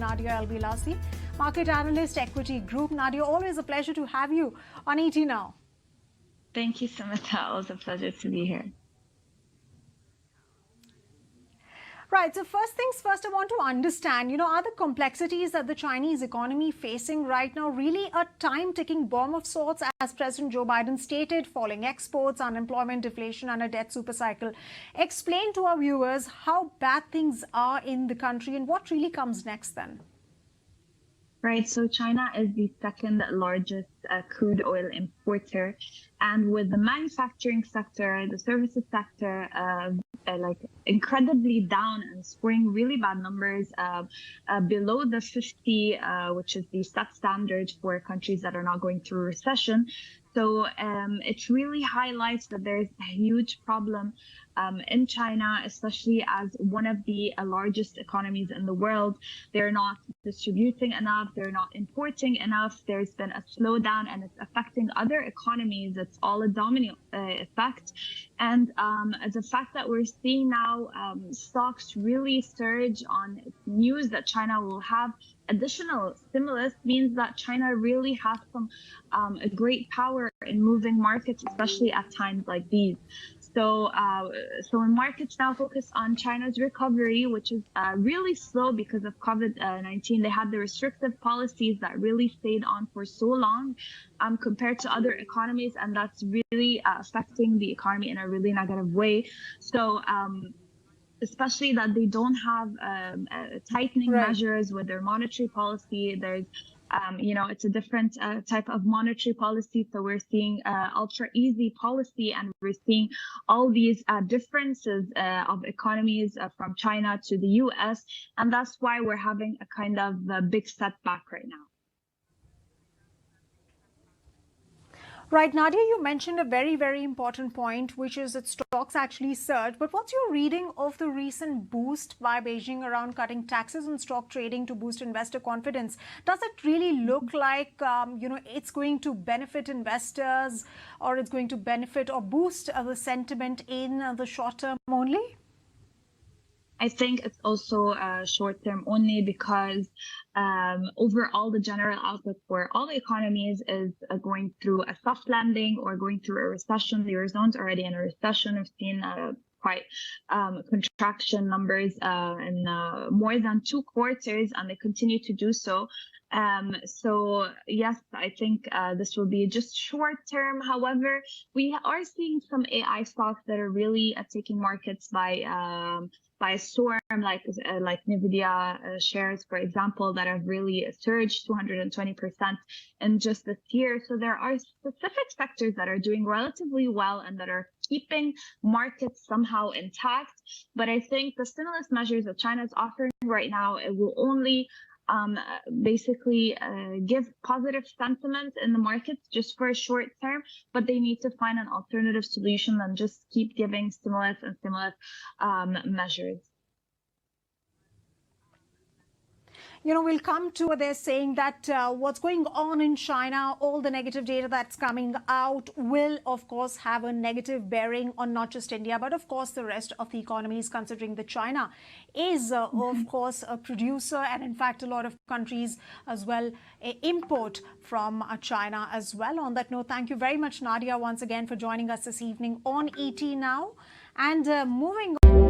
Nadia Albilasi, market analyst, Equity Group. Nadia, always a pleasure to have you on ET Now. Thank you, Samantha. It was a pleasure to be here. Right. So first things first, I want to understand, are the complexities that the Chinese economy facing right now really a time-ticking bomb of sorts, as President Joe Biden stated, falling exports, unemployment, deflation, and a debt supercycle? Explain to our viewers how bad things are in the country and what really comes next then. Right. So China is the second largest crude oil importer. And with the manufacturing sector, the services sector, like incredibly down and scoring really bad numbers below the 50, which is the set standard for countries that are not going through recession. So it really highlights that there's a huge problem in China, especially as one of the largest economies in the world. They're not distributing enough, they're not importing enough. There's been a slowdown and it's affecting other economies. It's all a domino effect. And the fact that we're seeing now stocks really surge on news that China will have additional stimulus means that China really has some a great power in moving markets, especially at times like these. So when markets now focus on China's recovery, which is really slow because of COVID-19, they had the restrictive policies that really stayed on for so long compared to other economies, and that's really affecting the economy in a really negative way. So especially that they don't have tightening measures with their monetary policy. There's it's a different type of monetary policy. So we're seeing ultra easy policy, and we're seeing all these differences of economies from China to the US. And that's why we're having a kind of a big setback right now. Right, Nadia, you mentioned a very, very important point, which is that stocks actually surged. But what's your reading of the recent boost by Beijing around cutting taxes on stock trading to boost investor confidence? Does it really look like, it's going to benefit investors, or it's going to benefit or boost the sentiment in the short term only? I think it's also short term only because overall the general outlook for all the economies is going through a soft landing or going through a recession. The Eurozone's already in a recession. We've seen quite contraction numbers in more than 2 quarters, and they continue to do so. So yes, I think this will be just short term. However, we are seeing some AI stocks that are really taking markets by storm, like Nvidia shares, for example, that have really surged 220% in just this year. So there are specific sectors that are doing relatively well and that are keeping markets somehow intact. But I think the stimulus measures that China is offering right now, it will only basically give positive sentiment in the markets just for a short term, but they need to find an alternative solution than just keep giving stimulus and stimulus measures. We'll come to they're saying that what's going on in China, all the negative data that's coming out will, of course, have a negative bearing on not just India, but of course the rest of the economies, considering that China is, of course, a producer, and in fact, a lot of countries as well import from China as well. On that note, thank you very much, Nadia, once again for joining us this evening on ET Now. And moving on.